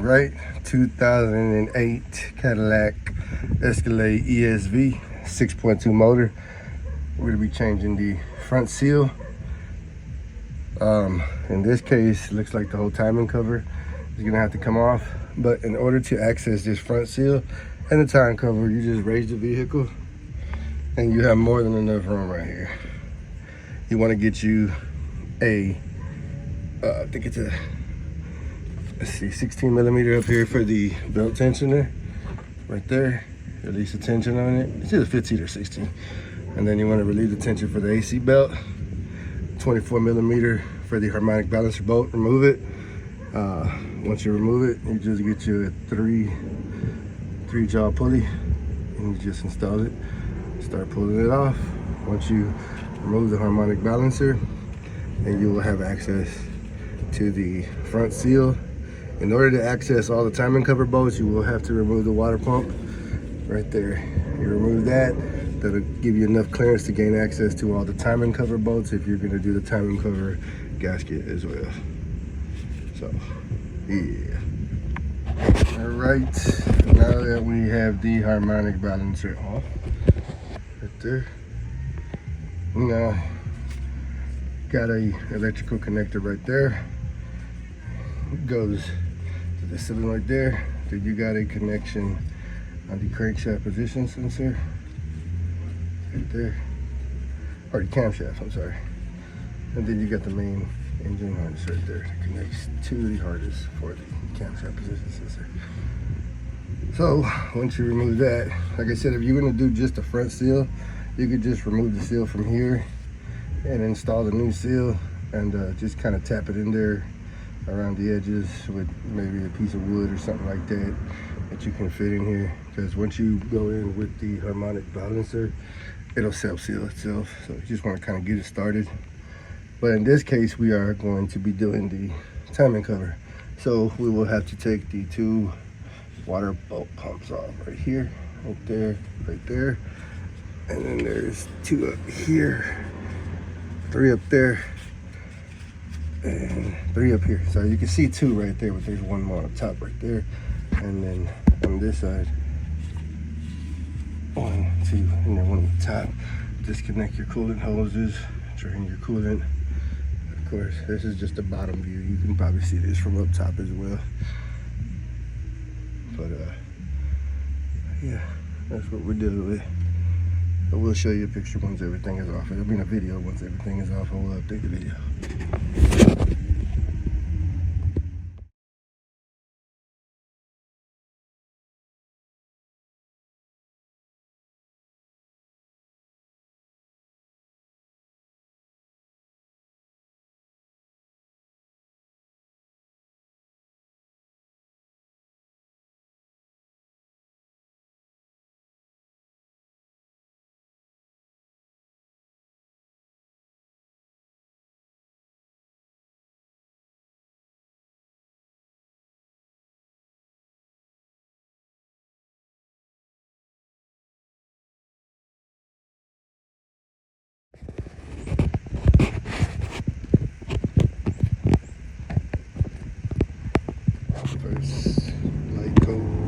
right, 2008 Cadillac Escalade ESV 6.2 motor. We're gonna be changing the front seal. In this case, it looks like the whole timing cover is gonna have to come off. But in order to access this front seal and the timing cover, you just raise the vehicle and you have more than enough room right here. You wanna get you a, I think it's a, let's see, 16 millimeter up here for the belt tensioner, right there. Release the tension on it. It's either 15 or 16. And then you want to relieve the tension for the AC belt. 24 millimeter for the harmonic balancer bolt. Remove it. Once you remove it, you just get you a three jaw pulley, and you just install it. Start pulling it off. Once you remove the harmonic balancer, and you will have access to the front seal. In order to access all the timing cover bolts, you will have to remove the water pump right there. You remove that, that'll give you enough clearance to gain access to all the timing cover bolts if you're gonna do the timing cover gasket as well. So, yeah. All right, now that we have the harmonic balancer off, right there, now got a electrical connector right there. It goes to the solenoid there. Then you got a connection on the crankshaft position sensor right there, or the camshaft, I'm sorry. And then you got the main engine harness right there that connects to the harness for the camshaft position sensor. So once you remove that, like I said, if you're going to do just the front seal, you could just remove the seal from here and install the new seal, and just kind of tap it in there around the edges with maybe a piece of wood or something like that that you can fit in here. Because once you go in with the harmonic balancer, it'll self-seal itself. So you just want to kind of get it started. But in this case, we are going to be doing the timing cover. So we will have to take the two water bolt pumps off right here, right there. And then there's two up here, three up there, and three up here. So you can see two right there, but there's one more on top right there. And then on this side, 1, 2, and then one on the top. Disconnect your coolant hoses, drain your coolant. Of course, this is just a bottom view. You can probably see this from up top as well. But yeah, that's what we're dealing with. I will show you a picture once everything is off. It'll be in a video once everything is off. I will update the video. First light go.